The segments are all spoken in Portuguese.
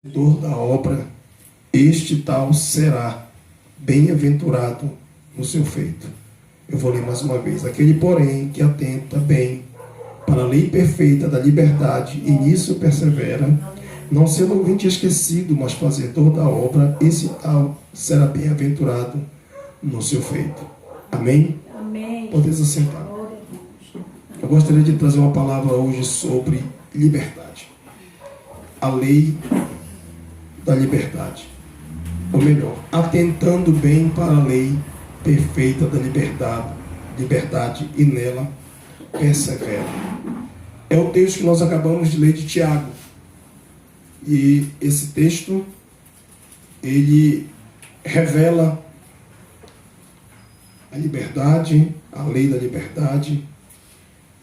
Autor da obra, este tal será bem-aventurado no seu feito. Eu vou ler mais uma vez. Aquele, porém, que atenta bem para a lei perfeita da liberdade e nisso persevera, não sendo ouvinte esquecido, mas fazedor da obra, esse tal será bem-aventurado no seu feito. Amém? Amém. Podeis assentar. Eu gostaria de trazer uma palavra hoje sobre liberdade. A lei da liberdade. Ou melhor, atentando bem para a lei perfeita da liberdade e nela persevera. É o texto que nós acabamos de ler de Tiago. E esse texto, ele revela a liberdade, a lei da liberdade,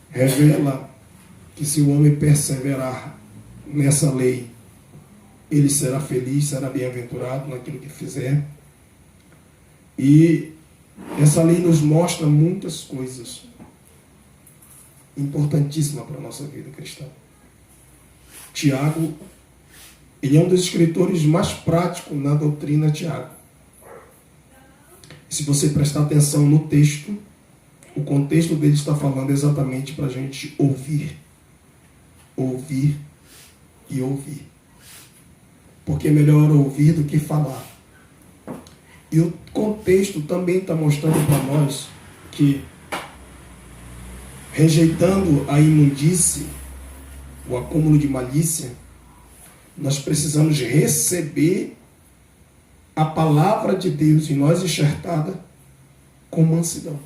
revela que se o homem perseverar nessa lei, ele será feliz, será bem-aventurado naquilo que fizer. E essa lei nos mostra muitas coisas importantíssimas para a nossa vida cristã. Tiago, ele é um dos escritores mais práticos na doutrina Tiago. Se você prestar atenção no texto, o contexto dele está falando exatamente para a gente ouvir e ouvir. Porque é melhor ouvir do que falar. E o contexto também está mostrando para nós que, rejeitando a imundície, o acúmulo de malícia, nós precisamos receber a palavra de Deus em nós enxertada com mansidão.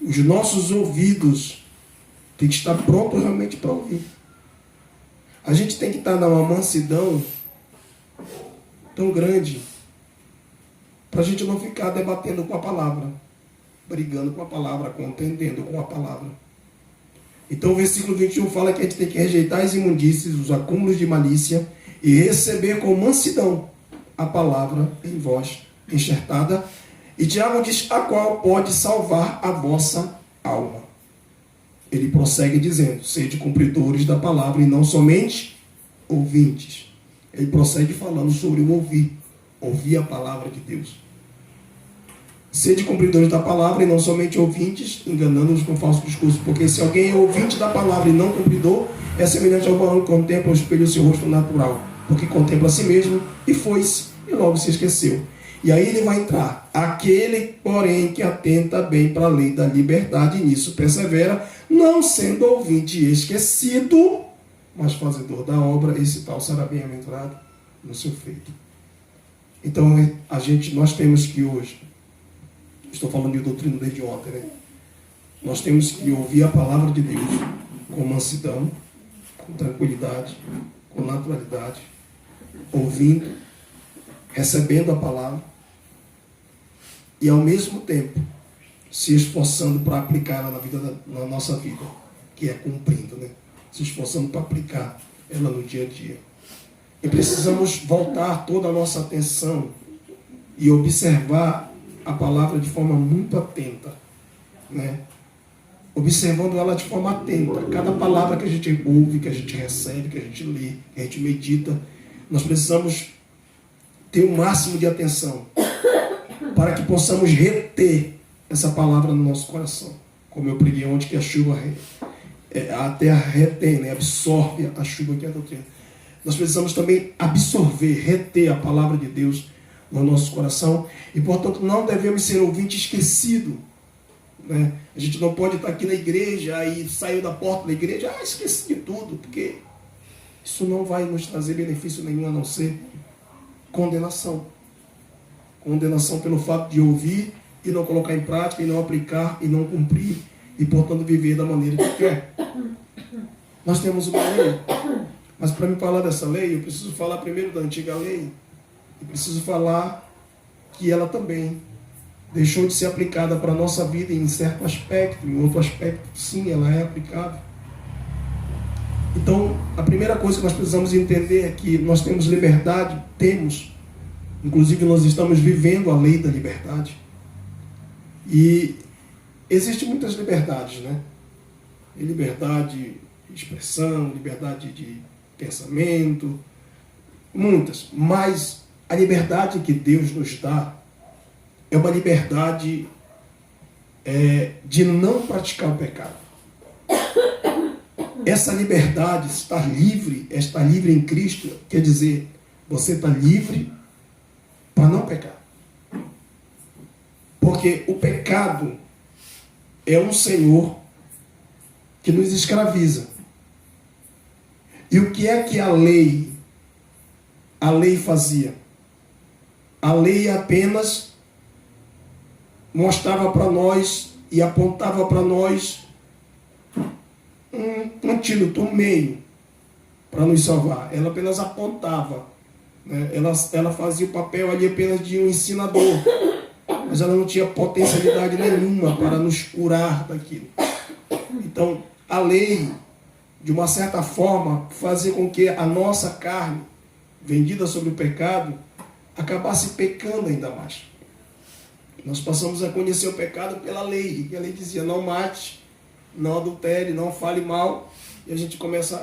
Os nossos ouvidos têm que estar prontos realmente para ouvir. A gente tem que estar numa mansidão tão grande para a gente não ficar debatendo com a palavra, brigando com a palavra, contendendo com a palavra. Então o versículo 21 fala que a gente tem que rejeitar as imundícies, os acúmulos de malícia e receber com mansidão a palavra em voz enxertada. E Tiago diz, a qual pode salvar a vossa alma. Ele prossegue dizendo, sede cumpridores da palavra e não somente ouvintes. Ele prossegue falando sobre o ouvir a palavra de Deus. Sede cumpridores da palavra e não somente ouvintes, enganando-nos com falso discurso. Porque se alguém é ouvinte da palavra e não cumpridor, é semelhante ao varão que contempla o espelho do seu rosto natural. Porque contempla a si mesmo e foi-se, e logo se esqueceu. E aí ele vai entrar. Aquele, porém, que atenta bem para a lei da liberdade e nisso persevera, não sendo ouvinte esquecido, mas fazedor da obra, esse tal será bem-aventurado no seu feito. Então, nós temos que hoje, estou falando de doutrina desde ontem, né? Nós temos que ouvir a palavra de Deus com mansidão, com tranquilidade, com naturalidade, ouvindo, recebendo a palavra e ao mesmo tempo se esforçando para aplicar ela na nossa vida, que é cumprindo, né? Se esforçando para aplicar ela no dia a dia. E precisamos voltar toda a nossa atenção e observar a palavra de forma muito atenta, né? Observando ela de forma atenta. Cada palavra que a gente ouve, que a gente recebe, que a gente lê, que a gente medita, nós precisamos ter o máximo de atenção para que possamos reter essa palavra no nosso coração. Como eu preguei ontem, que a chuva, a terra retém, né? Absorve a chuva que é a doutrina. Nós precisamos também absorver, reter a palavra de Deus no nosso coração e, portanto, não devemos ser ouvinte esquecido, né? A gente não pode estar aqui na igreja e saiu da porta da igreja, esqueci de tudo, porque isso não vai nos trazer benefício nenhum a não ser condenação. Condenação pelo fato de ouvir e não colocar em prática, e não aplicar, e não cumprir, e portanto viver da maneira que quer. Nós temos uma lei, mas para me falar dessa lei, eu preciso falar primeiro da antiga lei, e preciso falar que ela também deixou de ser aplicada para a nossa vida em certo aspecto, em outro aspecto, sim, ela é aplicável. Então, a primeira coisa que nós precisamos entender é que nós temos liberdade, inclusive nós estamos vivendo a lei da liberdade. E existem muitas liberdades, né? Liberdade de expressão, liberdade de pensamento, muitas. Mas a liberdade que Deus nos dá é uma liberdade de não praticar o pecado. Essa liberdade, estar livre em Cristo, quer dizer, você está livre para não pecar. Porque o pecado é um senhor que nos escraviza. E o que é que a lei fazia? A lei apenas mostrava para nós e apontava para nós um antídoto, um meio para nos salvar. Ela apenas apontava, né? Ela fazia o papel ali apenas de um ensinador, mas ela não tinha potencialidade nenhuma para nos curar daquilo. Então, a lei, de uma certa forma, fazia com que a nossa carne, vendida sobre o pecado, acabasse pecando ainda mais. Nós passamos a conhecer o pecado pela lei, e a lei dizia: não mate, não adultere, não fale mal, e a gente começa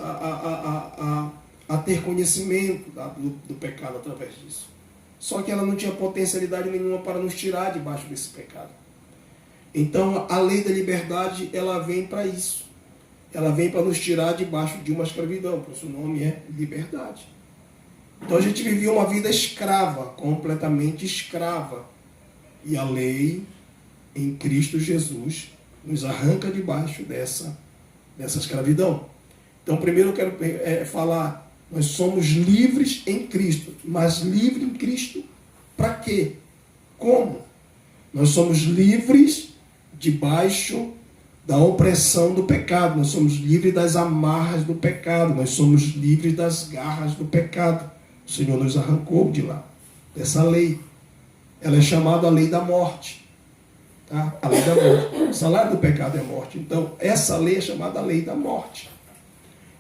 a ter conhecimento do pecado através disso. Só que ela não tinha potencialidade nenhuma para nos tirar debaixo desse pecado. Então, a lei da liberdade, ela vem para isso. Ela vem para nos tirar debaixo de uma escravidão, por isso o nome é liberdade. Então a gente vivia uma vida escrava, completamente escrava. E a lei, em Cristo Jesus, nos arranca debaixo dessa escravidão. Então, primeiro eu quero falar, nós somos livres em Cristo. Mas livre em Cristo para quê? Como? Nós somos livres debaixo da opressão do pecado. Nós somos livres das amarras do pecado. Nós somos livres das garras do pecado. O Senhor nos arrancou de lá, dessa lei. Ela é chamada a lei da morte. Tá? A lei da morte. O salário do pecado é a morte. Então, essa lei é chamada a lei da morte.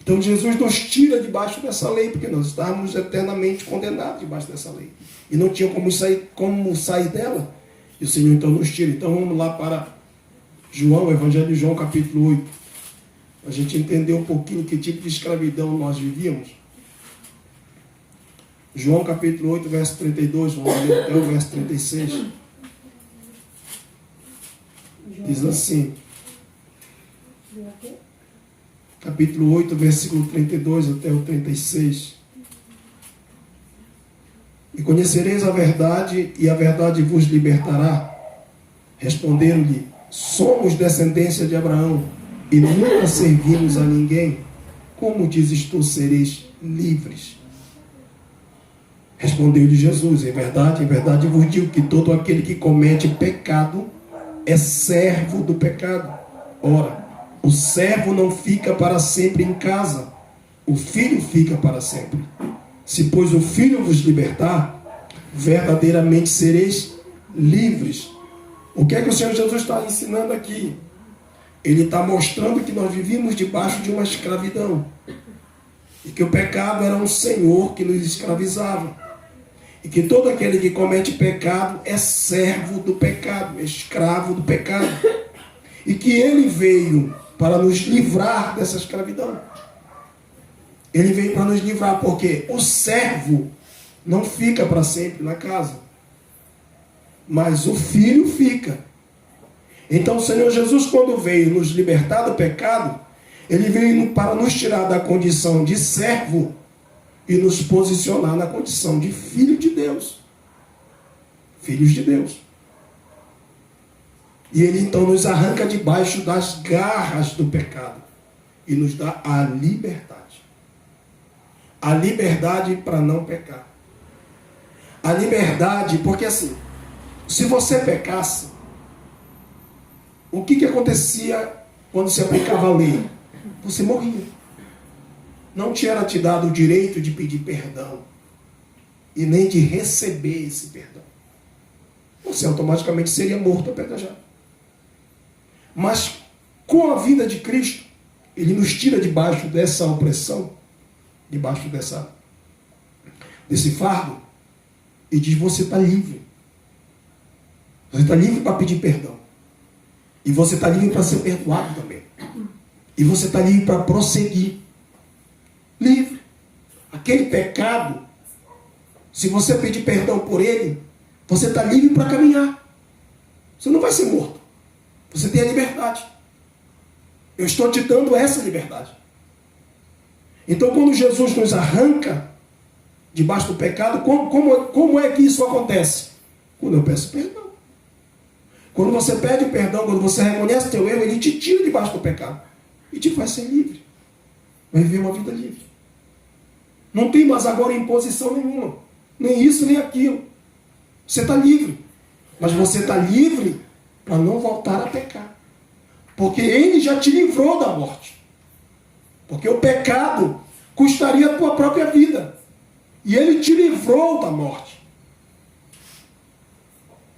Então, Jesus nos tira debaixo dessa lei, porque nós estávamos eternamente condenados debaixo dessa lei. E não tinha como sair dela. E o Senhor, então, nos tira. Então, vamos lá para João, Evangelho de João, capítulo 8. A gente entender um pouquinho que tipo de escravidão nós vivíamos. João capítulo 8, verso 32, vamos ler até o verso 36. Diz assim. Capítulo 8, versículo 32 até o 36. E conhecereis a verdade, e a verdade vos libertará. Responderam-lhe: somos descendência de Abraão, e nunca servimos a ninguém. Como dizes tu, sereis livres? Respondeu-lhe Jesus: em verdade vos digo que todo aquele que comete pecado é servo do pecado. Ora, o servo não fica para sempre em casa, o filho fica para sempre. Se, pois, o filho vos libertar, verdadeiramente sereis livres. O que é que o Senhor Jesus está ensinando aqui? Ele está mostrando que nós vivíamos debaixo de uma escravidão. E que o pecado era um senhor que nos escravizava. E que todo aquele que comete pecado é servo do pecado, escravo do pecado. E que ele veio para nos livrar dessa escravidão. Ele veio para nos livrar, porque o servo não fica para sempre na casa, mas o filho fica. Então o Senhor Jesus, quando veio nos libertar do pecado, ele veio para nos tirar da condição de servo e nos posicionar na condição de filho de Deus. Filhos de Deus. E ele então nos arranca debaixo das garras do pecado e nos dá a liberdade. A liberdade para não pecar. A liberdade, porque assim, se você pecasse, o que acontecia quando se aplicava a lei? Você morria. Não te era te dado o direito de pedir perdão e nem de receber esse perdão. Você automaticamente seria morto apedrejado. Mas com a vida de Cristo, ele nos tira debaixo dessa opressão, debaixo desse fardo, e diz: você está livre. Você está livre para pedir perdão. E você está livre para ser perdoado também. E você está livre para prosseguir. Livre. aquele pecado, se você pedir perdão por ele, você está livre para caminhar. Você não vai ser morto. Você tem a liberdade. Eu estou te dando essa liberdade. Então, quando Jesus nos arranca debaixo do pecado, como é que isso acontece? Quando eu peço perdão. Quando você pede perdão, quando você reconhece teu erro, ele te tira debaixo do pecado e te faz ser livre. Vai viver uma vida livre. Não tem mais agora imposição nenhuma. Nem isso, nem aquilo. Você está livre. Mas você está livre para não voltar a pecar. Porque ele já te livrou da morte. Porque o pecado custaria a tua própria vida. E ele te livrou da morte.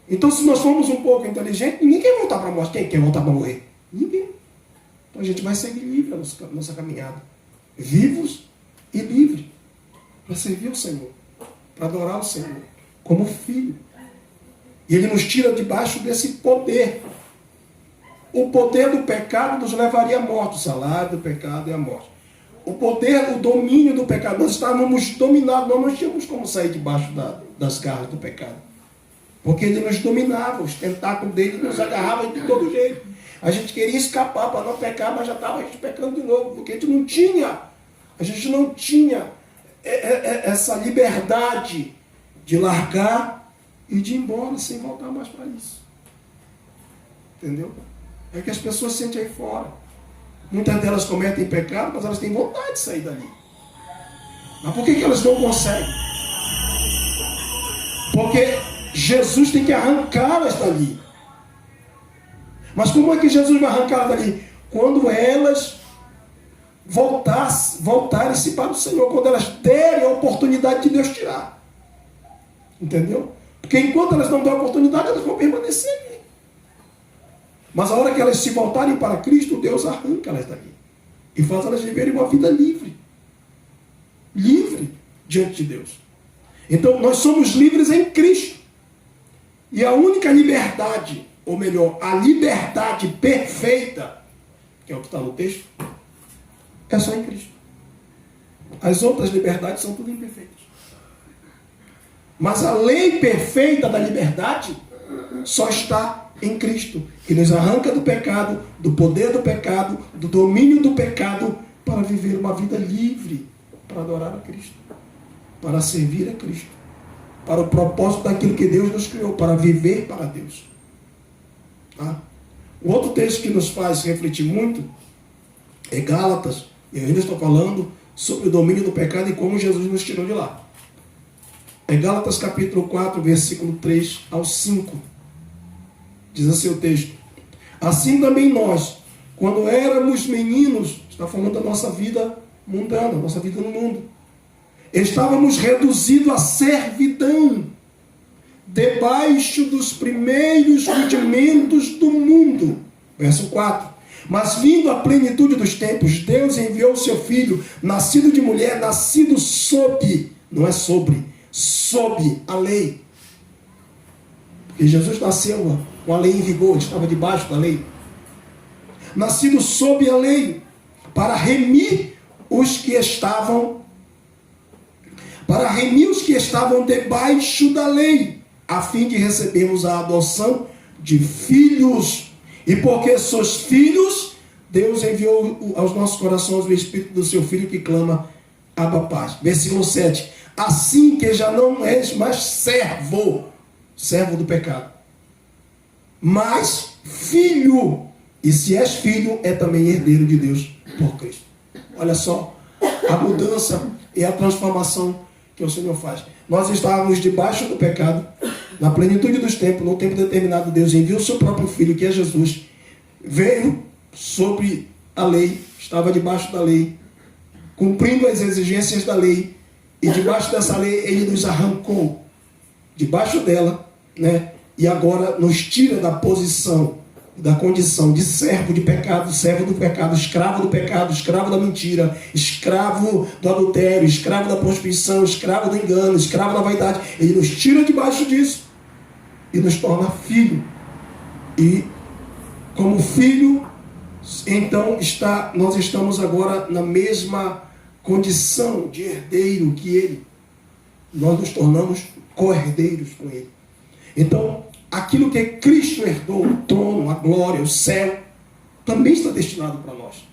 Então, se nós formos um pouco inteligentes, ninguém quer voltar para a morte. Quem quer voltar para morrer? Ninguém. Então a gente vai seguir livre a nossa caminhada. Vivos e livres. Para servir o Senhor. Para adorar o Senhor. Como filho. E ele nos tira debaixo desse poder. O poder do pecado nos levaria à morte. O salário do pecado é a morte. O poder, o domínio do pecado. Nós estávamos dominados. Nós não tínhamos como sair debaixo das garras do pecado. Porque ele nos dominava. Os tentáculos dele nos agarravam de todo jeito. A gente queria escapar para não pecar, mas já estava pecando de novo. Porque a gente não tinha essa liberdade de largar e de ir embora sem voltar mais para isso. Entendeu? É que as pessoas sentem aí fora. Muitas delas cometem pecado, mas elas têm vontade de sair dali. Mas por que elas não conseguem? Porque Jesus tem que arrancá-las dali. Mas como é que Jesus vai arrancá-las dali? Quando elas voltarem-se para o Senhor, quando elas derem a oportunidade de Deus tirar. Entendeu? Porque enquanto elas não dão a oportunidade, elas vão permanecer ali. Mas a hora que elas se voltarem para Cristo, Deus arranca elas dali. E faz elas viverem uma vida livre. Livre diante de Deus. Então, nós somos livres em Cristo. E a única liberdade, ou melhor, a liberdade perfeita, que é o que está no texto, é só em Cristo. As outras liberdades são tudo imperfeitas. Mas a lei perfeita da liberdade só está em Cristo, que nos arranca do pecado, do poder do pecado, do domínio do pecado, para viver uma vida livre, para adorar a Cristo, para servir a Cristo, para o propósito daquilo que Deus nos criou, para viver para Deus. Tá? O outro texto que nos faz refletir muito é Gálatas. Eu ainda estou falando sobre o domínio do pecado e como Jesus nos tirou de lá. É Gálatas capítulo 4, versículo 3 ao 5. Diz assim o texto: assim também nós, quando éramos meninos, está falando da nossa vida mundana, nossa vida no mundo, estávamos reduzidos à servidão, debaixo dos primeiros rudimentos do mundo. Verso 4. Mas vindo a plenitude dos tempos, Deus enviou o seu Filho, nascido de mulher, nascido sob, não é sobre, sob a lei. Porque Jesus nasceu com a lei em vigor, ele estava debaixo da lei. Nascido sob a lei, para remir os que estavam debaixo da lei, a fim de recebermos a adoção de filhos. E porque sois filhos, Deus enviou aos nossos corações o Espírito do seu Filho que clama, Abba, Pai. Versículo 7. Assim que já não és mais servo do pecado, mas filho. E se és filho, é também herdeiro de Deus por Cristo. Olha só a mudança e a transformação que o Senhor faz. Nós estávamos debaixo do pecado, na plenitude dos tempos, num tempo determinado, Deus enviou o seu próprio Filho, que é Jesus, veio sobre a lei, estava debaixo da lei, cumprindo as exigências da lei, e debaixo dessa lei ele nos arrancou debaixo dela, né? E agora nos tira da posição, da condição de servo de pecado, servo do pecado, escravo da mentira, escravo do adultério, escravo da prostituição, escravo do engano, escravo da vaidade. Ele nos tira debaixo disso e nos torna filho. E como filho, então nós estamos agora na mesma condição de herdeiro que ele, nós nos tornamos co-herdeiros com ele. Então, aquilo que Cristo herdou, o trono, a glória, o céu, também está destinado para nós.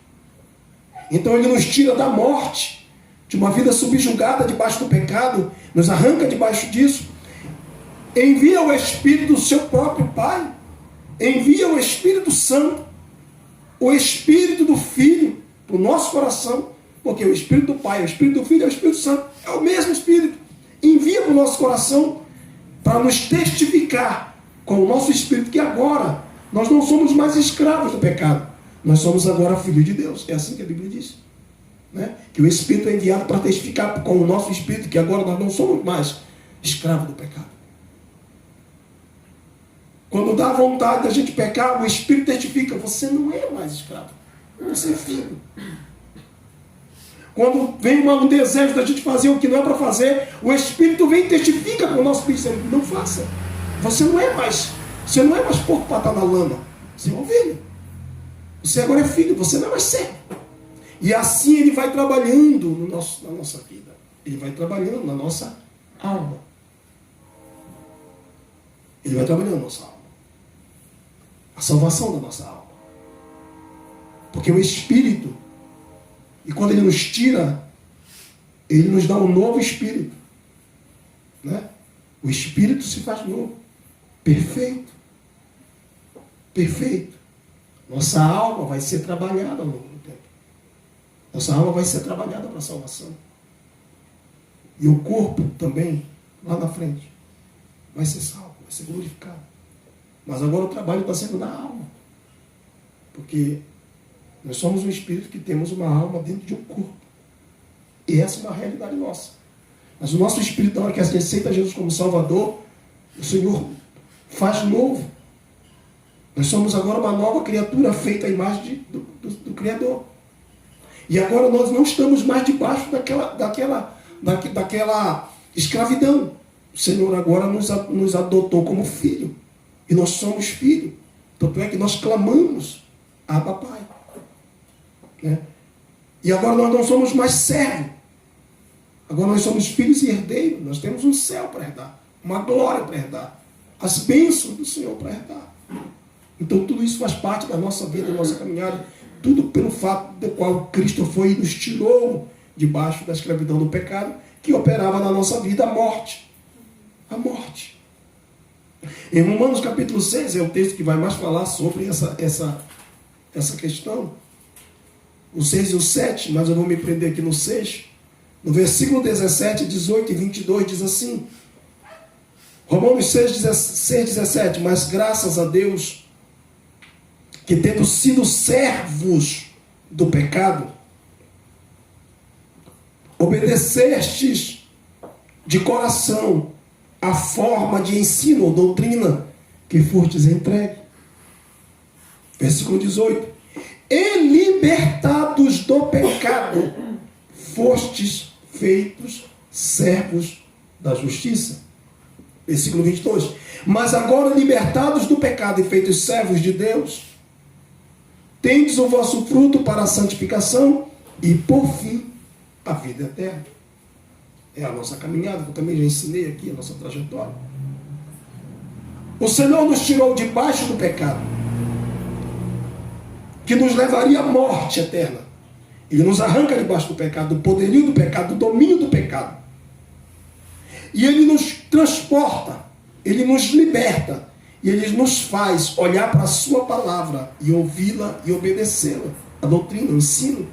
Então ele nos tira da morte, de uma vida subjugada debaixo do pecado, nos arranca debaixo disso, envia o Espírito do seu próprio Pai, envia o Espírito Santo, o Espírito do Filho para o nosso coração, porque o Espírito do Pai, o Espírito do Filho e o Espírito Santo é o mesmo Espírito, envia para o nosso coração para nos testificar com o nosso Espírito que agora nós não somos mais escravos do pecado, nós somos agora filhos de Deus. É assim que a Bíblia diz, né? Que o Espírito é enviado para testificar com o nosso Espírito que agora nós não somos mais escravos do pecado. Quando dá vontade da gente pecar, o Espírito testifica, você não é mais escravo, você é filho. Quando vem um desejo da gente fazer o que não é para fazer, o Espírito vem e testifica com o nosso Espírito, não faça. Você não é mais porco para estar na lama, você é ovelha. Você agora é filho, você não é mais servo. E assim ele vai trabalhando na nossa vida. Ele vai trabalhando na nossa alma. Ele vai trabalhando na nossa alma. A salvação da nossa alma. Porque o Espírito, e quando ele nos tira, ele nos dá um novo Espírito. Né? O Espírito se faz novo. Perfeito. Perfeito. Nossa alma vai ser trabalhada ao longo do tempo. Nossa alma vai ser trabalhada para a salvação. E o corpo também, lá na frente, vai ser salvo, vai ser glorificado. Mas agora o trabalho está sendo na alma. Porque nós somos um espírito que temos uma alma dentro de um corpo. E essa é uma realidade nossa. Mas o nosso espírito, na hora que a gente aceita Jesus como Salvador, o Senhor faz novo. Nós somos agora uma nova criatura feita à imagem do Criador. E agora nós não estamos mais debaixo daquela escravidão. O Senhor agora nos adotou como filho. E nós somos filho. Tanto é que nós clamamos, Abba Pai. Né? E agora nós não somos mais servos. Agora nós somos filhos e herdeiros. Nós temos um céu para herdar. Uma glória para herdar. As bênçãos do Senhor para herdar. Então tudo isso faz parte da nossa vida, da nossa caminhada, tudo pelo fato do qual Cristo foi e nos tirou debaixo da escravidão do pecado, que operava na nossa vida a morte. A morte. Em Romanos capítulo 6 é o texto que vai mais falar sobre essa questão. O 6 e o 7, mas eu vou me prender aqui no 6. No versículo 17, 18 e 22 diz assim, Romanos 6, 17, mas graças a Deus, que tendo sido servos do pecado, obedecestes de coração a forma de ensino ou doutrina que fostes entregue. Versículo 18. E libertados do pecado, fostes feitos servos da justiça. Versículo 22. Mas agora libertados do pecado e feitos servos de Deus, tendes o vosso fruto para a santificação e, por fim, a vida eterna. É a nossa caminhada, que eu também já ensinei aqui, a nossa trajetória. O Senhor nos tirou debaixo do pecado, que nos levaria à morte eterna. Ele nos arranca debaixo do pecado, do poderio do pecado, do domínio do pecado. E Ele nos transporta, Ele nos liberta. E Ele nos faz olhar para a sua palavra e ouvi-la e obedecê-la. A doutrina, o ensino.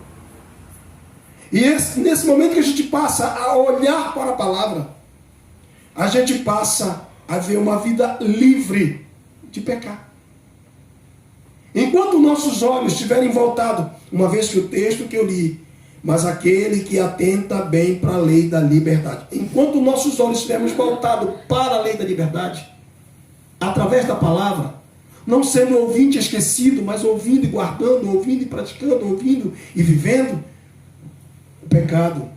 E nesse momento que a gente passa a olhar para a palavra, a gente passa a ver uma vida livre de pecar. Enquanto nossos olhos estiverem voltados, uma vez que o texto que eu li, mas aquele que atenta bem para a lei da liberdade. Enquanto nossos olhos estivermos voltados para a lei da liberdade, através da palavra, não sendo ouvinte esquecido, mas ouvindo e guardando, ouvindo e praticando, ouvindo e vivendo, o pecado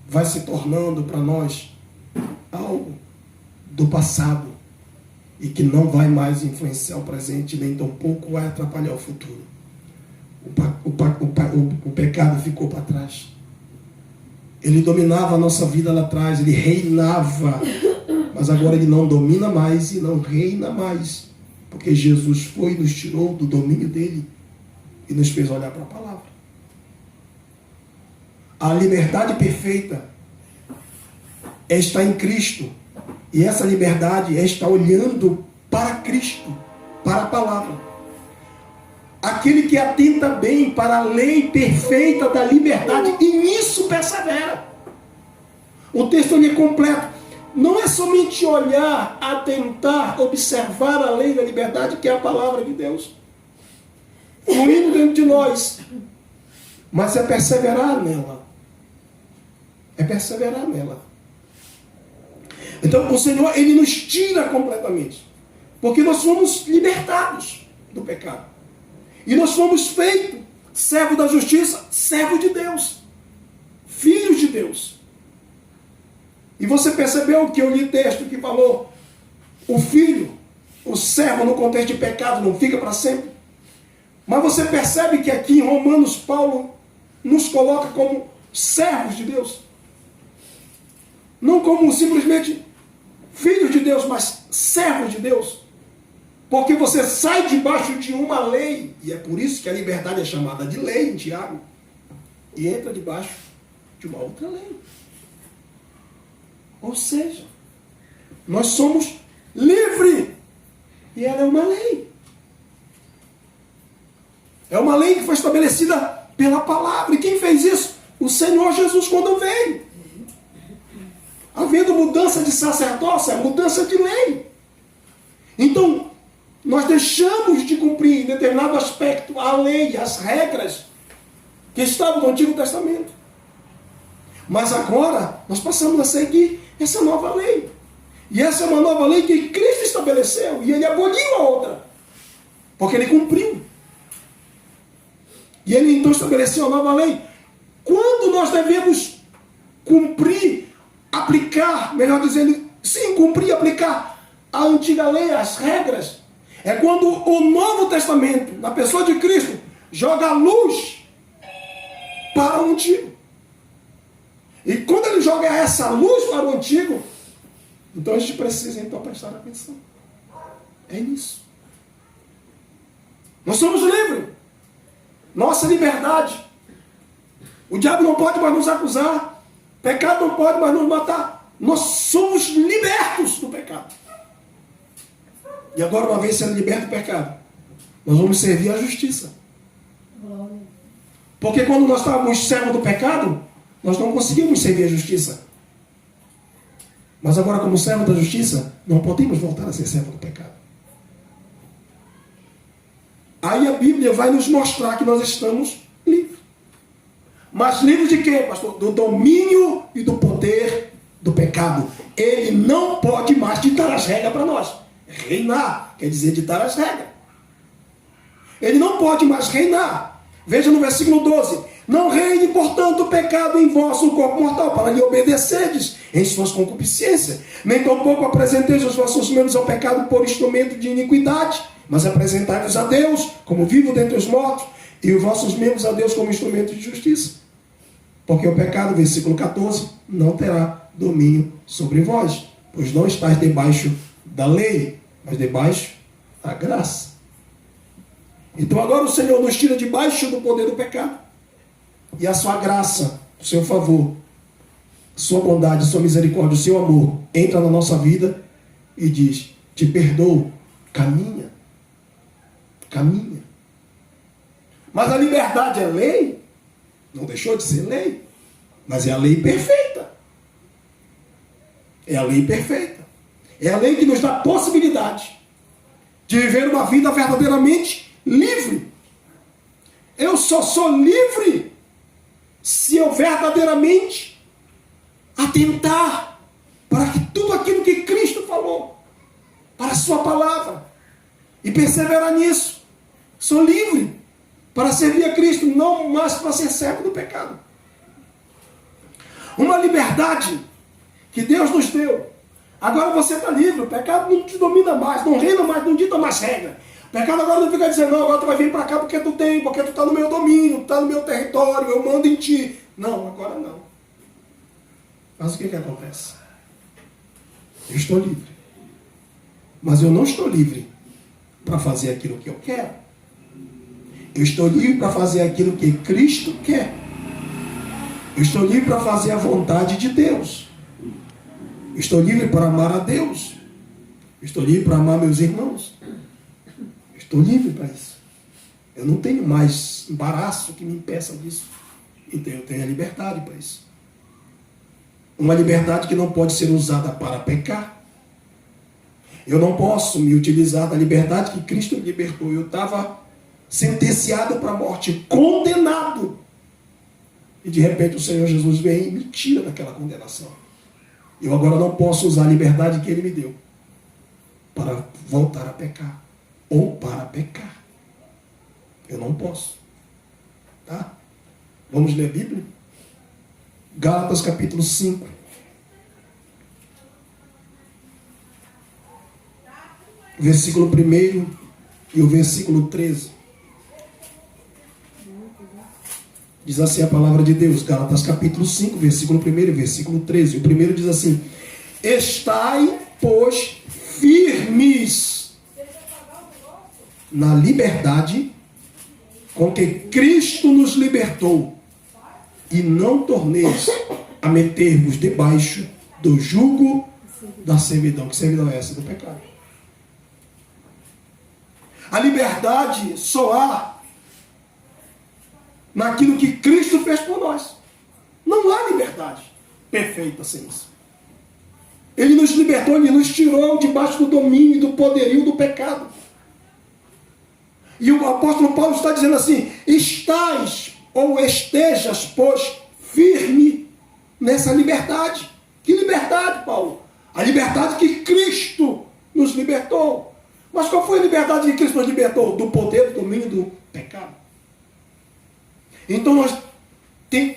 vai se tornando para nós algo do passado e que não vai mais influenciar o presente, nem tampouco vai atrapalhar o futuro. O pecado ficou para trás. Ele dominava a nossa vida lá atrás, ele reinava. Mas agora ele não domina mais e não reina mais. Porque Jesus foi e nos tirou do domínio dele e nos fez olhar para a palavra. A liberdade perfeita é estar em Cristo. E essa liberdade é estar olhando para Cristo, para a palavra. Aquele que atenta bem para a lei perfeita da liberdade e nisso persevera. O texto ali é completo. Não é somente olhar, atentar, observar a lei da liberdade, que é a palavra de Deus, fluindo dentro de nós, mas é perseverar nela. É perseverar nela. Então o Senhor, ele nos tira completamente, porque nós fomos libertados do pecado. E nós fomos feitos servo da justiça, servo de Deus, filhos de Deus. E você percebeu que eu li texto que falou, o filho, o servo no contexto de pecado não fica para sempre. Mas você percebe que aqui em Romanos, Paulo nos coloca como servos de Deus. Não como simplesmente filhos de Deus, mas servos de Deus. Porque você sai debaixo de uma lei, e é por isso que a liberdade é chamada de lei em Tiago, e entra debaixo de uma outra lei. Ou seja, nós somos livres, e ela é uma lei. É uma lei que foi estabelecida pela palavra. E quem fez isso? O Senhor Jesus quando veio. Havendo mudança de sacerdócio, é mudança de lei. Então, nós deixamos de cumprir em determinado aspecto a lei, as regras que estavam no Antigo Testamento. Mas agora nós passamos a seguir essa nova lei. E essa é uma nova lei que Cristo estabeleceu e ele aboliu a outra. Porque ele cumpriu. E ele então estabeleceu a nova lei. Quando nós devemos cumprir, aplicar, melhor dizendo, sim, cumprir, aplicar a antiga lei, as regras, é quando o Novo Testamento, na pessoa de Cristo, joga a luz para o Antigo. E quando ele joga essa luz para o Antigo, então a gente precisa então prestar atenção. É isso. Nós somos livres. Nossa liberdade. O diabo não pode mais nos acusar. O pecado não pode mais nos matar. Nós somos libertos do pecado. E agora, uma vez sendo liberto do pecado, nós vamos servir a justiça. Porque quando nós estávamos servos do pecado, nós não conseguimos servir a justiça. Mas agora, como servo da justiça, não podemos voltar a ser servo do pecado. Aí a Bíblia vai nos mostrar que nós estamos livres. Mas livres de quê, pastor? Do domínio e do poder do pecado. Ele não pode mais ditar as regras para nós. Reinar quer dizer ditar as regras. Ele não pode mais reinar. Veja no versículo 12. Não reine, portanto, o pecado em vosso corpo mortal, para lhe obedecerdes em suas concupiscências. Nem tampouco apresenteis os vossos membros ao pecado por instrumento de iniquidade, mas apresentai-vos a Deus como vivo dentre os mortos, e os vossos membros a Deus como instrumento de justiça. Porque o pecado, versículo 14, não terá domínio sobre vós, pois não estáis debaixo da lei, mas debaixo da graça. Então agora o Senhor nos tira debaixo do poder do pecado. E a sua graça, o seu favor, sua bondade, sua misericórdia, o seu amor entra na nossa vida e diz: te perdoo, caminha. Caminha. Mas a liberdade é lei? Não deixou de ser lei. Mas é a lei perfeita. É a lei perfeita. É a lei que nos dá a possibilidade de viver uma vida verdadeiramente livre. Eu só sou livre se eu verdadeiramente atentar para que tudo aquilo que Cristo falou, para a sua palavra, e perseverar nisso. Sou livre para servir a Cristo, não mais para ser servo do pecado. Uma liberdade que Deus nos deu. Agora você está livre, o pecado não te domina mais, não reina mais, não dita mais regra. O pecado agora não fica dizendo, não, agora tu vai vir para cá porque tu está no meu domínio, tu está no meu território, eu mando em ti. Não, agora não. Mas o que acontece? Eu estou livre. Mas eu não estou livre para fazer aquilo que eu quero. Eu estou livre para fazer aquilo que Cristo quer. Eu estou livre para fazer a vontade de Deus. Eu estou livre para amar a Deus. Eu estou livre para amar meus irmãos. Eu estou livre para isso. Eu não tenho mais embaraço que me impeça disso. Então eu tenho a liberdade para isso. Uma liberdade que não pode ser usada para pecar. Eu não posso me utilizar da liberdade que Cristo me libertou. Eu estava sentenciado para a morte, condenado. E de repente o Senhor Jesus vem e me tira daquela condenação. Eu agora não posso usar a liberdade que Ele me deu para voltar a pecar. Ou para pecar. Eu não posso. Tá? Vamos ler a Bíblia? Gálatas capítulo 5. Versículo 1 e o versículo 13. Diz assim a palavra de Deus, Gálatas capítulo 5, versículo 1 e versículo 13. O primeiro diz assim: estai, pois, firmes na liberdade com que Cristo nos libertou, e não torneis a meter-vos debaixo do jugo da servidão. Que servidão é essa? Do pecado. A liberdade só há naquilo que Cristo fez por nós. Não há liberdade perfeita sem isso. Ele nos libertou, Ele nos tirou debaixo do domínio e do poderio do pecado. E o apóstolo Paulo está dizendo assim: estais ou estejas, pois, firme nessa liberdade. Que liberdade, Paulo? A liberdade que Cristo nos libertou. Mas qual foi a liberdade que Cristo nos libertou? Do poder, do domínio do pecado. Então nós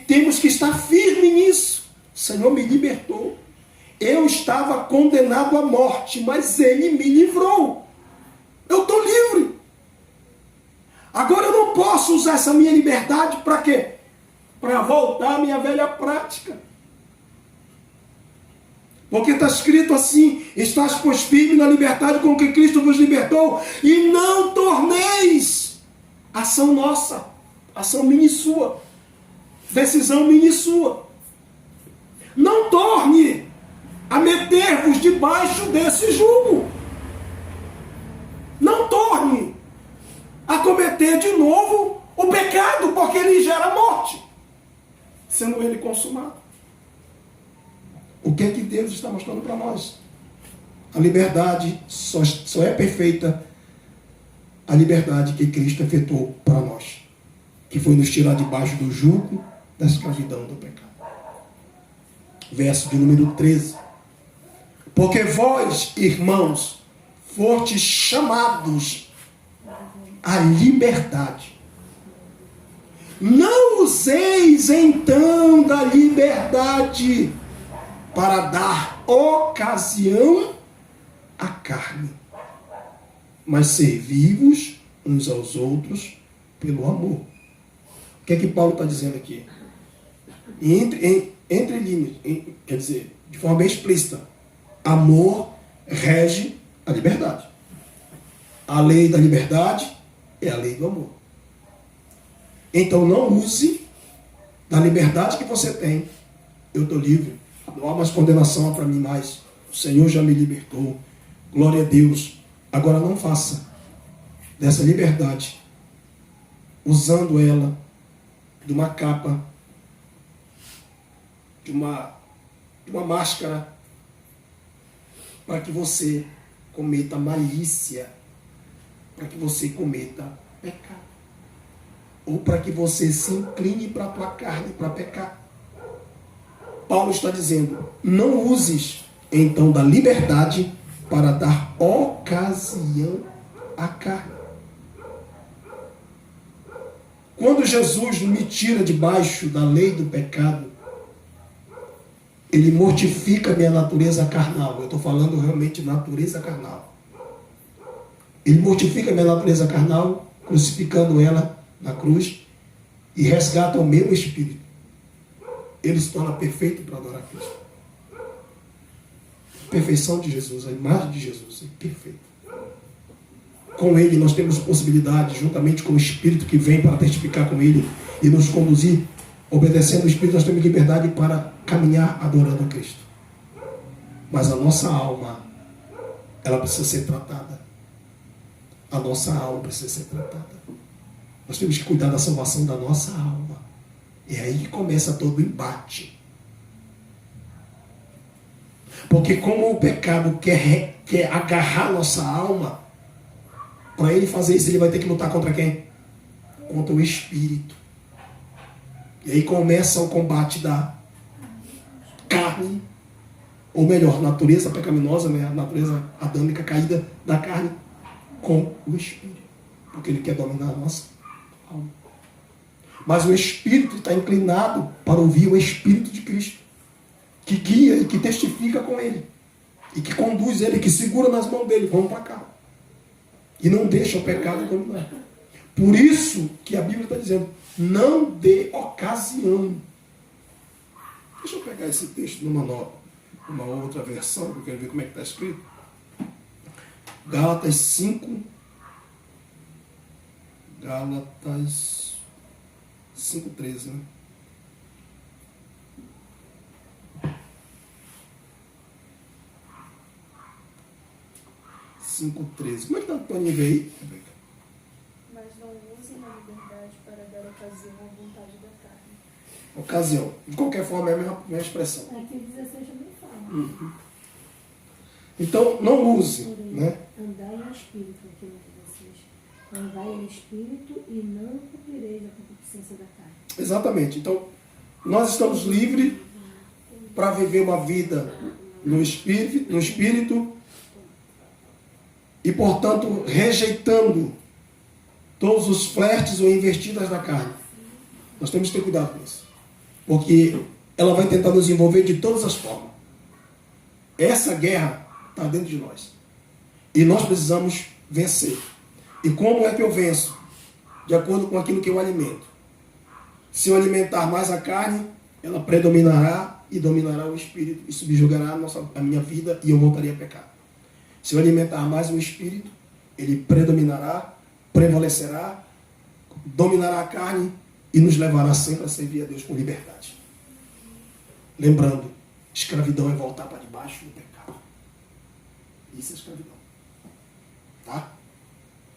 temos que estar firme nisso. O Senhor me libertou. Eu estava condenado à morte, mas Ele me livrou. Eu estou livre. Agora eu não posso usar essa minha liberdade para quê? Para voltar à minha velha prática. Porque está escrito assim: estás, pois, firme na liberdade com que Cristo vos libertou, e não torneis, ação nossa, ação minha e sua, decisão minha e sua, não torne a meter-vos debaixo desse jugo. Não torne a cometer de novo o pecado, porque ele gera morte, sendo ele consumado. O que é que Deus está mostrando para nós? A liberdade só é perfeita a liberdade que Cristo efetuou para nós, que foi nos tirar debaixo do jugo da escravidão do pecado. Verso de número 13. Porque vós, irmãos, fostes chamados à liberdade. Não useis então da liberdade para dar ocasião à carne, mas servi-vos uns aos outros pelo amor. O que é que Paulo está dizendo aqui? Entre linhas, quer dizer, de forma bem explícita, amor rege a liberdade. A lei da liberdade é a lei do amor. Então não use da liberdade que você tem. Eu estou livre. Não há mais condenação para mim mais. O Senhor já me libertou. Glória a Deus. Agora não faça dessa liberdade, usando ela de uma capa, de uma máscara, para que você cometa malícia, para que você cometa pecado, ou para que você se incline para a tua carne, para pecar. Paulo está dizendo: não uses então da liberdade para dar ocasião à carne. Quando Jesus me tira debaixo da lei do pecado, Ele mortifica a minha natureza carnal. Eu estou falando realmente natureza carnal. Ele mortifica a minha natureza carnal, crucificando ela na cruz, e resgata o meu espírito. Ele se torna perfeito para adorar a Cristo. perfeição de Jesus, a imagem de Jesus, é perfeita. Com Ele nós temos possibilidade, juntamente com o Espírito que vem para testificar com Ele e nos conduzir, obedecendo o Espírito, nós temos liberdade para caminhar adorando a Cristo. Mas a nossa alma, ela precisa ser tratada. A nossa alma precisa ser tratada. Nós temos que cuidar da salvação da nossa alma. E é aí que começa todo o embate. Porque como o pecado quer agarrar nossa alma, para ele fazer isso, ele vai ter que lutar contra quem? Contra o Espírito. E aí começa o combate da carne, ou melhor, natureza pecaminosa, né? A natureza adâmica caída da carne, com o Espírito. Porque ele quer dominar a nossa alma. Mas o Espírito está inclinado para ouvir o Espírito de Cristo, que guia e que testifica com ele, e que conduz ele, que segura nas mãos dele, vamos para cá. E não deixa o pecado dominar. Por isso que a Bíblia está dizendo, não dê ocasião. Deixa eu pegar esse texto numa outra versão, que eu quero ver como é que está escrito. Gálatas 5, Gálatas 5:13, né? Como é que está o Toninho aí, Rebeca? Mas não usem a liberdade para dar ocasião à vontade da carne. Ocasião. De qualquer forma, é a mesma expressão. Aqui 16 também fala. Então, não use. Porém, Né? andai no Espírito, aqui no 16. Andai no Espírito e não cumprireis a concupiscência da carne. Exatamente. Então, nós estamos livres para viver uma vida no Espírito e, portanto, rejeitando todos os flertes ou investidas da carne. Nós temos que ter cuidado com isso. Porque ela vai tentar nos envolver de todas as formas. Essa guerra está dentro de nós. E nós precisamos vencer. E como é que eu venço? De acordo com aquilo que eu alimento. Se eu alimentar mais a carne, ela predominará e dominará o Espírito e subjugará a minha vida e eu voltaria a pecar. Se eu alimentar mais o Espírito, ele predominará, prevalecerá, dominará a carne e nos levará sempre a servir a Deus com liberdade. Lembrando, escravidão é voltar para debaixo do pecado. Isso é escravidão. Tá?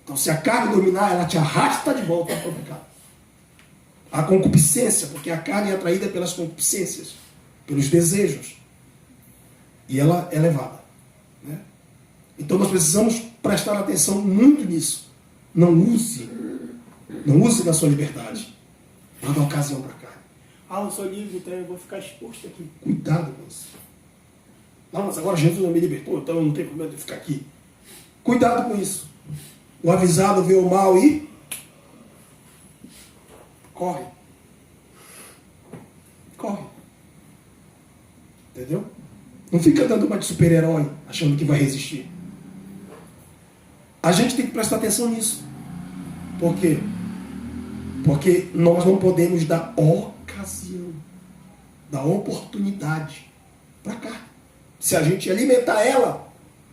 Então, se a carne dominar, ela te arrasta de volta para o pecado. A concupiscência, porque a carne é atraída pelas concupiscências, pelos desejos. E ela é levada. Né? Então, nós precisamos prestar atenção muito nisso. Não use da sua liberdade para dar ocasião para a carne. Eu sou livre, então eu vou ficar exposto aqui. Cuidado com isso. Não, mas agora Jesus me libertou, então eu não tenho problema de ficar aqui. Cuidado com isso. O avisado vê o mal e corre. Entendeu? Não fica dando uma de super-herói, achando que vai resistir. A gente tem que prestar atenção nisso. Por quê? Porque nós não podemos dar ocasião, dar oportunidade para cá. Se a gente alimentar ela,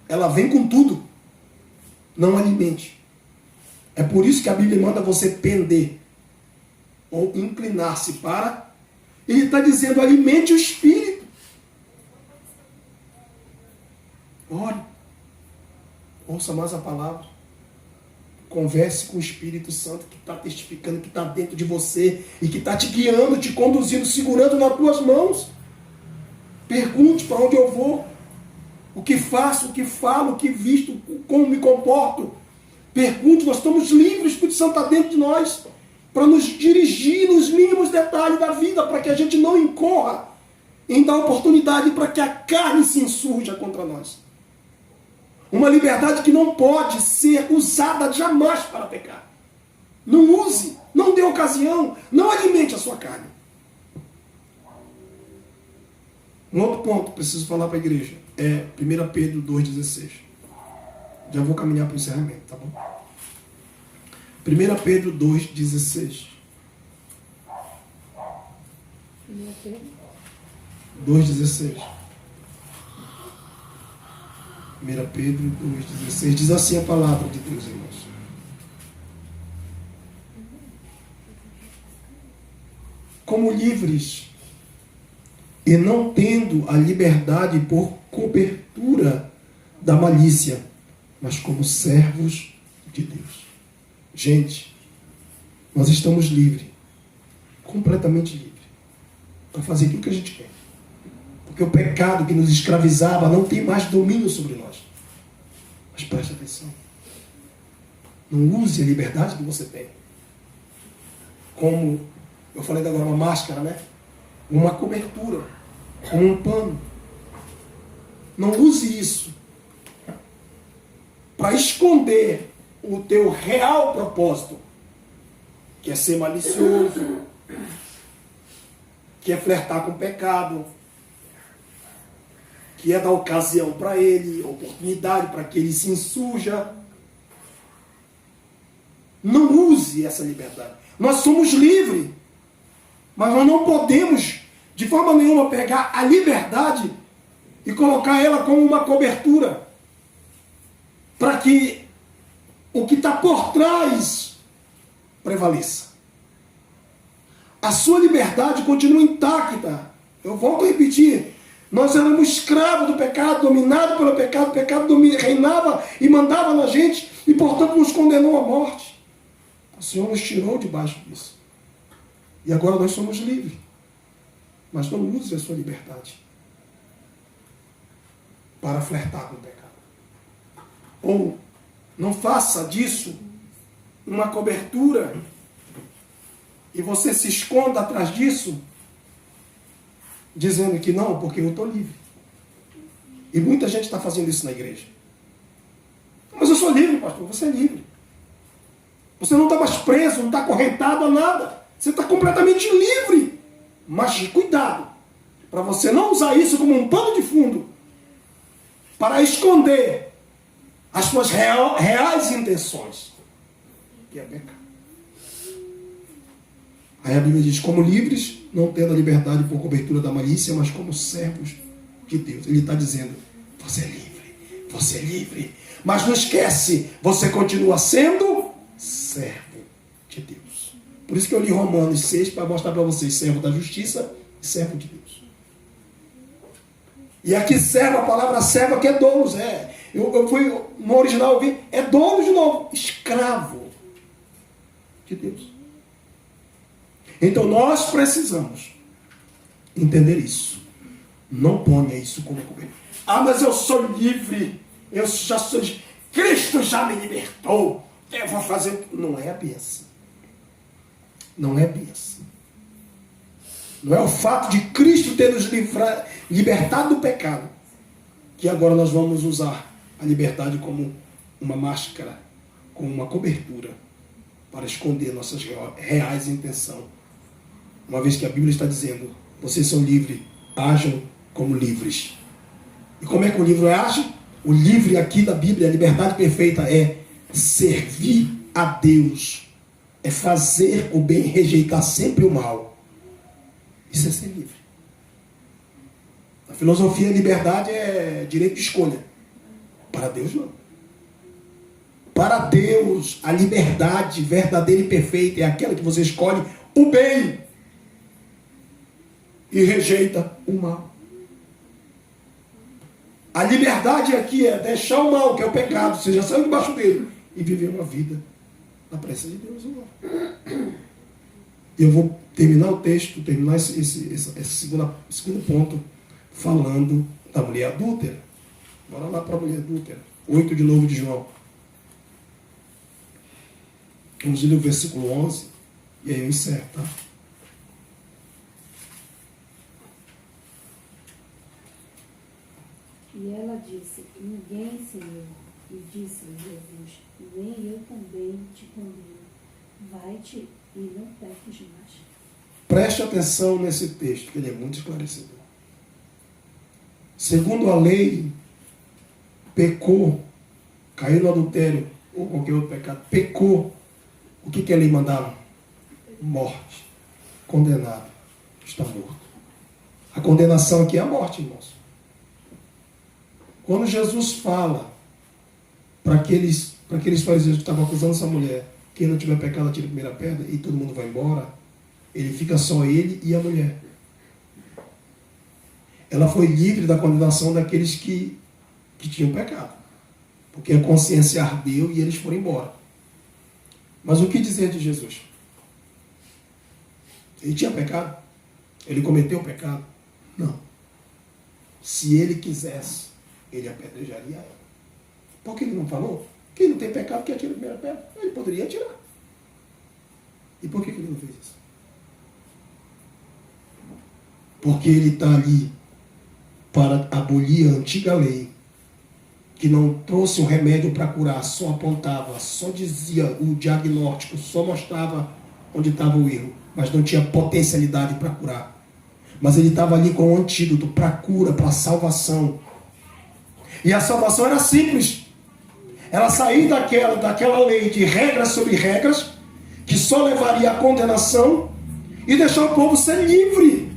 ela vem com tudo. Não alimente. É por isso que a Bíblia manda você pender ou inclinar-se para. Ele está dizendo, alimente o Espírito. Ore. Ouça mais a palavra. Converse com o Espírito Santo que está testificando, que está dentro de você e que está te guiando, te conduzindo, segurando nas tuas mãos. Pergunte para onde eu vou, o que faço, o que falo, o que visto, como me comporto. Pergunte, nós estamos livres, o Espírito Santo está dentro de nós para nos dirigir nos mínimos detalhes da vida, para que a gente não incorra em dar oportunidade para que a carne se insurja contra nós. Uma liberdade que não pode ser usada jamais para pecar. Não use, não dê ocasião, não alimente a sua carne. Um outro ponto que preciso falar para a igreja é 1 Pedro 2,16. Já vou caminhar para o encerramento, tá bom? 1 Pedro 2,16. 2,16. 1 Pedro 2,16. Diz assim a palavra de Deus, irmãos. Como livres, e não tendo a liberdade por cobertura da malícia, mas como servos de Deus. Gente, nós estamos livres, completamente livres, para fazer tudo o que a gente quer. Porque o pecado que nos escravizava não tem mais domínio sobre nós. Mas preste atenção. Não use a liberdade que você tem. Como eu falei agora, uma máscara, né? Uma cobertura, como um pano. Não use isso para esconder o teu real propósito, que é ser malicioso, que é flertar com o pecado, que é dar ocasião para ele, oportunidade para que ele se insurja. Não use essa liberdade. Nós somos livres, mas nós não podemos, de forma nenhuma, pegar a liberdade e colocar ela como uma cobertura, para que o que está por trás prevaleça. A sua liberdade continua intacta. Eu volto a repetir. Nós éramos escravos do pecado, dominados pelo pecado. O pecado reinava e mandava na gente e, portanto, nos condenou à morte. O Senhor nos tirou debaixo disso. E agora nós somos livres. Mas não use a sua liberdade para flertar com o pecado. Ou não faça disso uma cobertura e você se esconda atrás disso, dizendo que não, porque eu estou livre. E muita gente está fazendo isso na igreja. Mas eu sou livre, pastor. Você é livre. Você não está mais preso, não está acorrentado a nada. Você está completamente livre. Mas cuidado, para você não usar isso como um pano de fundo para esconder as suas reais intenções, que é pecado. Aí a Bíblia diz, como livres, não tendo a liberdade por cobertura da malícia, mas como servos de Deus. Ele está dizendo, você é livre. Mas não esquece, você continua sendo servo de Deus. Por isso que eu li Romanos 6 para mostrar para vocês, servo da justiça e servo de Deus. E aqui servo, a palavra servo aqui é donos, Eu fui no original, eu vi, é dono de novo, escravo de Deus. Então nós precisamos entender isso. Não ponha isso como cobertura. Mas eu sou livre, eu já sou, Cristo já me libertou, eu vou fazer. Não é bem assim. Não é bem assim. Não é o fato de Cristo ter nos libertado do pecado que agora nós vamos usar a liberdade como uma máscara, como uma cobertura para esconder nossas reais intenções. Uma vez que a Bíblia está dizendo, vocês são livres, ajam como livres. E como é que o livre age? O livre aqui da Bíblia, a liberdade perfeita é servir a Deus, é fazer o bem, rejeitar sempre o mal. Isso é ser livre. Na filosofia, a liberdade é direito de escolha. Para Deus, não. Para Deus, a liberdade verdadeira e perfeita é aquela que você escolhe o bem e rejeita o mal. A liberdade aqui é deixar o mal, que é o pecado, você já saiu debaixo dele, e viver uma vida na presença de Deus agora. Eu vou terminar o texto, terminar esse segundo ponto, falando da mulher adúltera. Bora lá para a mulher adúltera. 8 de novo de João. Vamos ler o versículo 11, e aí eu encerro, tá? E ela disse, ninguém, Senhor. E disse-lhe Jesus, nem eu também te condeno. Vai-te e não peques mais. Preste atenção nesse texto, que ele é muito esclarecedor. Segundo a lei, pecou, caiu no adultério ou qualquer outro pecado, pecou. O que a lei mandava? Morte. Condenado. Está morto. A condenação aqui é a morte, irmãos. Quando Jesus fala para aqueles fariseus que estavam acusando essa mulher, quem não tiver pecado atire a primeira pedra, e todo mundo vai embora, ele fica só ele e a mulher. Ela foi livre da condenação daqueles que tinham pecado, porque a consciência ardeu e eles foram embora. Mas o que dizer de Jesus? Ele tinha pecado? Ele cometeu pecado? Não. Se ele quisesse, ele apedrejaria ela. Por que ele não falou? Quem não tem pecado que atira a primeira pedra. Ele poderia atirar. E por que ele não fez isso? Porque ele está ali para abolir a antiga lei, que não trouxe um remédio para curar, só apontava, só dizia o diagnóstico, só mostrava onde estava o erro, mas não tinha potencialidade para curar. Mas ele estava ali com um antídoto para cura, para salvação. E a salvação era simples. Ela sair daquela lei de regras sobre regras, que só levaria à condenação, e deixar o povo ser livre.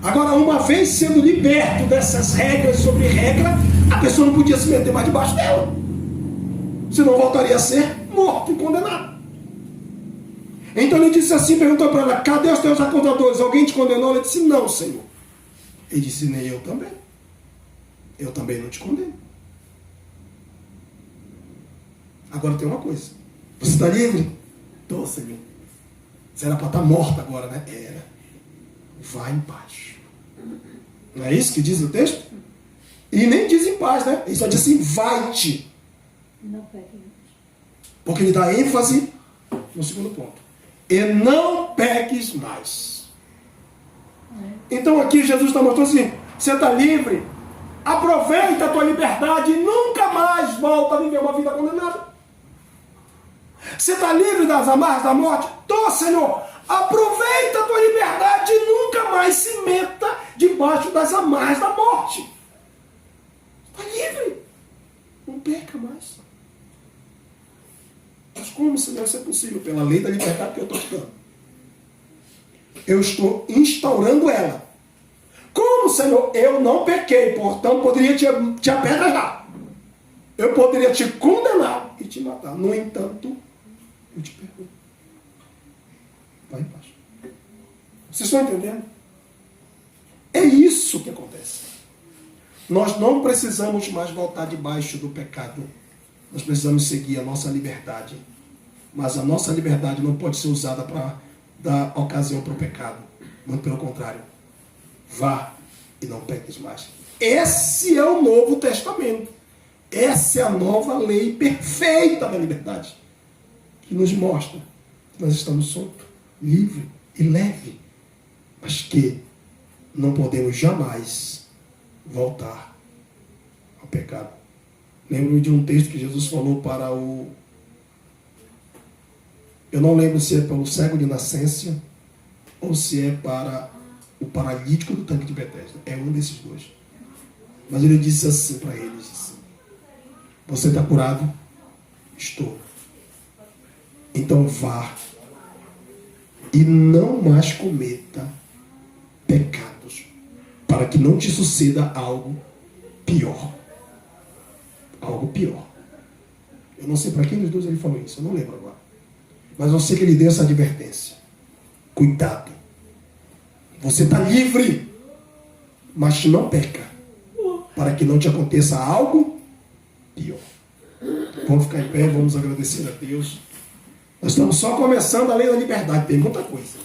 Agora, uma vez sendo liberto dessas regras sobre regra, a pessoa não podia se meter mais debaixo dela. Senão voltaria a ser morto e condenado. Então ele disse assim, perguntou para ela, cadê os teus acusadores? Alguém te condenou? Ela disse, não, Senhor. Ele disse, nem eu também. Eu também não te condeno. Agora tem uma coisa. Você está livre? Estou, Senhor. Você era para estar morta agora, né? Era. Vai em paz. Não é isso que diz o texto? E nem diz em paz, né? Ele só diz assim, vai-te. Não peque. Porque ele dá ênfase no segundo ponto. E não peques mais. Então aqui Jesus está mostrando assim, você está livre, aproveita a tua liberdade e nunca mais volta a viver uma vida condenada. Você está livre das amarras da morte? Tô, Senhor. Aproveita a tua liberdade e nunca mais se meta debaixo das amarras da morte. Está livre. Não peca mais. Mas como, Senhor, isso é possível? Pela lei da liberdade que eu estou te dando. Eu estou instaurando ela. Como, Senhor? Eu não pequei, portanto, poderia te apedrejar. Eu poderia te condenar e te matar. No entanto, eu te perdoo. Vai em paz. Vocês estão entendendo? É isso que acontece. Nós não precisamos mais voltar debaixo do pecado. Nós precisamos seguir a nossa liberdade. Mas a nossa liberdade não pode ser usada para dar ocasião para o pecado. Muito pelo contrário. Vá e não peques mais. Esse é o Novo Testamento. Essa é a nova lei perfeita da liberdade. Que nos mostra que nós estamos soltos, livres e leves. Mas que não podemos jamais voltar ao pecado. Lembro de um texto que Jesus falou para o... Eu não lembro se é para o cego de nascença ou se é para o paralítico do tanque de Betesda. É um desses dois. Mas ele disse assim para eles: assim, você está curado? Estou. Então vá e não mais cometa pecados, para que não te suceda algo pior. Algo pior. Eu não sei para quem dos dois ele falou isso, eu não lembro agora. Mas eu sei que ele deu essa advertência. Cuidado. Você está livre, mas não peca, para que não te aconteça algo pior. Vamos ficar em pé, vamos agradecer a Deus. Nós estamos só começando a lei da liberdade, tem muita coisa.